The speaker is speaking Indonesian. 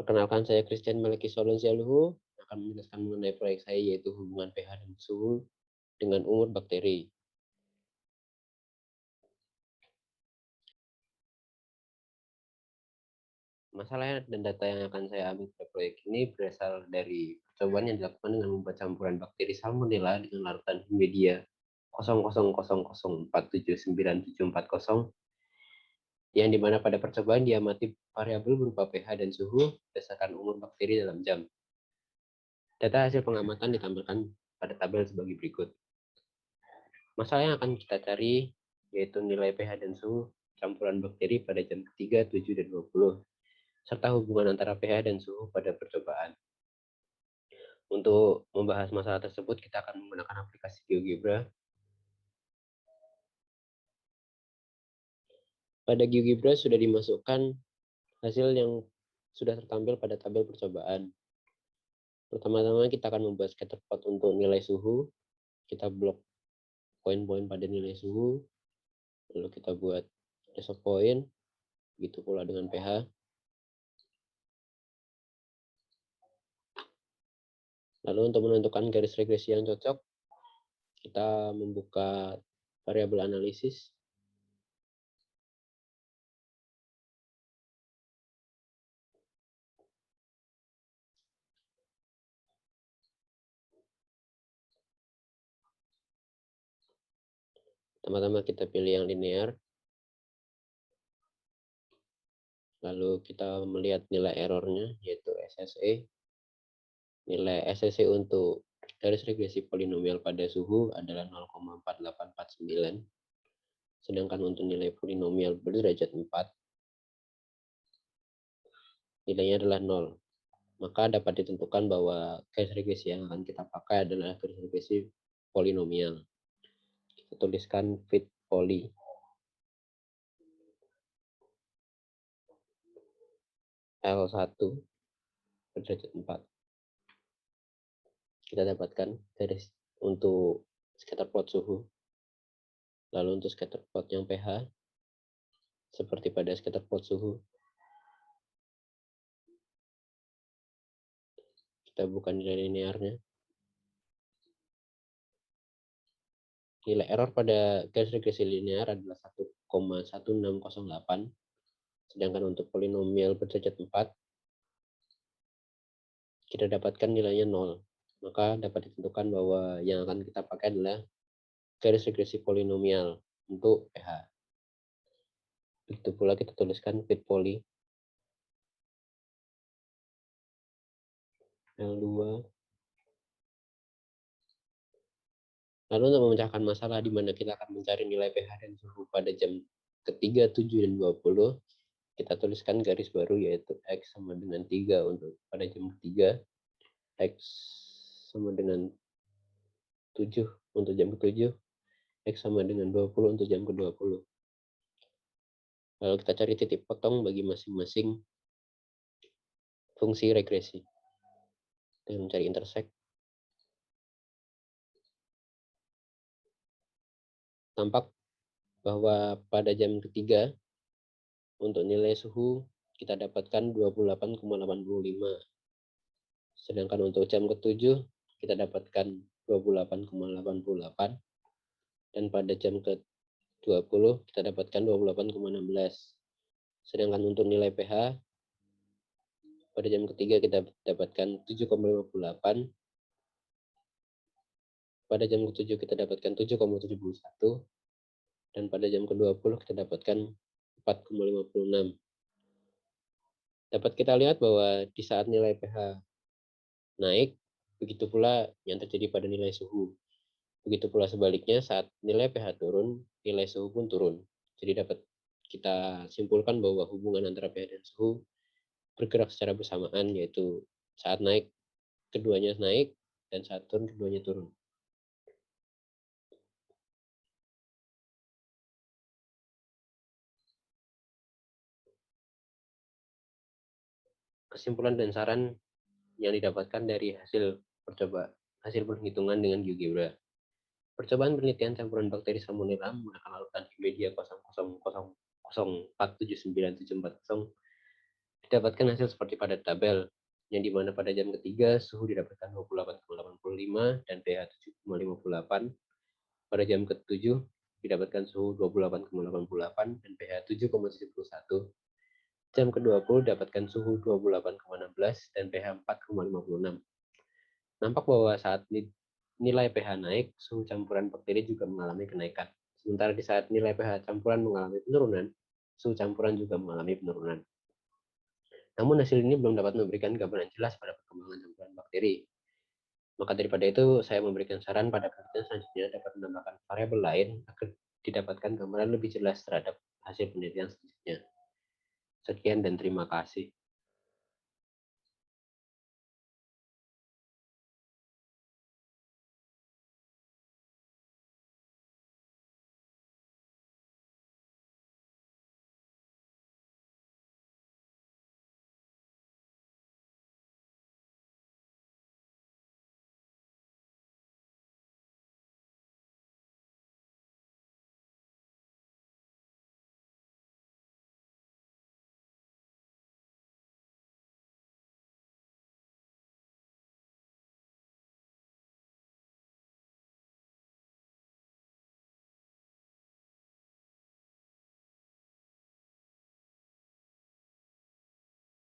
Perkenalkan, saya Christian Maliki Solonzialuhu akan menjelaskan mengenai proyek saya, yaitu hubungan pH dan suhu dengan umur bakteri. Masalah dan data yang akan saya ambil pada proyek ini berasal dari percobaan yang dilakukan dengan membuat campuran bakteri Salmonella dengan larutan media 0000479740, yang dimana pada percobaan diamati variabel berupa pH dan suhu berdasarkan umur bakteri dalam jam. Data hasil pengamatan ditampilkan pada tabel sebagai berikut. Masalah yang akan kita cari yaitu nilai pH dan suhu campuran bakteri pada jam ketiga, 7, dan 20, serta hubungan antara pH dan suhu pada percobaan. Untuk membahas masalah tersebut, kita akan menggunakan aplikasi GeoGebra. Pada GeoGebra sudah dimasukkan hasil yang sudah tertampil pada tabel percobaan. Pertama-tama kita akan membuat scatter plot untuk nilai suhu. Kita blok poin-poin pada nilai suhu, lalu kita buat result point, begitu pula dengan pH. Lalu untuk menentukan garis regresi yang cocok, kita membuka variabel analisis. Pertama-tama kita pilih yang linear. Lalu kita melihat nilai errornya, yaitu SSE. Nilai SSE untuk garis regresi polinomial pada suhu adalah 0,4849. Sedangkan untuk nilai polinomial berderajat 4, nilainya adalah 0. Maka dapat ditentukan bahwa garis regresi yang akan kita pakai adalah garis regresi polinomial. Kita tuliskan fit poly. L1 berderajat 4. Kita dapatkan garis untuk scatter plot suhu. Lalu untuk scatter plot yang pH, seperti pada scatter plot suhu, kita buka nilai linearnya. Nilai error pada garis regresi linear adalah 1,1608. Sedangkan untuk polinomial berderajat 4, kita dapatkan nilainya 0. Maka dapat ditentukan bahwa yang akan kita pakai adalah garis regresi polinomial untuk pH. Begitu pula kita tuliskan fit poly L2. Lalu untuk memecahkan masalah di mana kita akan mencari nilai pH dan suhu pada jam ketiga, 7, dan 20, kita tuliskan garis baru, yaitu X sama dengan 3 untuk pada jam ketiga, X sama dengan 7 untuk jam ke-7, X sama dengan 20 untuk jam ke-20. Lalu kita cari titik potong bagi masing-masing fungsi regresi dengan mencari intersect. Tampak bahwa pada jam ketiga untuk nilai suhu kita dapatkan 28,85. Sedangkan untuk jam ke-7 kita dapatkan 28,88. Dan pada jam ke-20 kita dapatkan 28,16. Sedangkan untuk nilai pH pada jam ketiga kita dapatkan 7,58. Pada jam ke-7 kita dapatkan 7,71. Dan pada jam ke-20 kita dapatkan 4,56. Dapat kita lihat bahwa di saat nilai pH naik, begitu pula yang terjadi pada nilai suhu. Begitu pula sebaliknya, saat nilai pH turun, nilai suhu pun turun. Jadi dapat kita simpulkan bahwa hubungan antara pH dan suhu bergerak secara bersamaan, yaitu saat naik keduanya naik, dan saat turun keduanya turun. Kesimpulan dan saran yang didapatkan dari hasil penghitungan dengan GeoGebra. Percobaan penelitian campuran bakteri Salmonella menggunakan larutan media 0000479740 didapatkan hasil seperti pada tabel, yang dimana pada jam ketiga suhu didapatkan 28,85 dan pH 7,58. Pada jam ke-7 didapatkan suhu 28,88 dan pH 7,71. Jam ke-20 dapatkan suhu 28,16 dan pH 4,56. Nampak bahwa saat nilai pH naik, suhu campuran bakteri juga mengalami kenaikan. Sementara di saat nilai pH campuran mengalami penurunan, suhu campuran juga mengalami penurunan. Namun hasil ini belum dapat memberikan gambaran jelas pada perkembangan campuran bakteri. Maka daripada itu, saya memberikan saran pada penelitian selanjutnya dapat menambahkan variabel lain agar didapatkan gambaran lebih jelas terhadap hasil penelitian selanjutnya. Sekian dan terima kasih.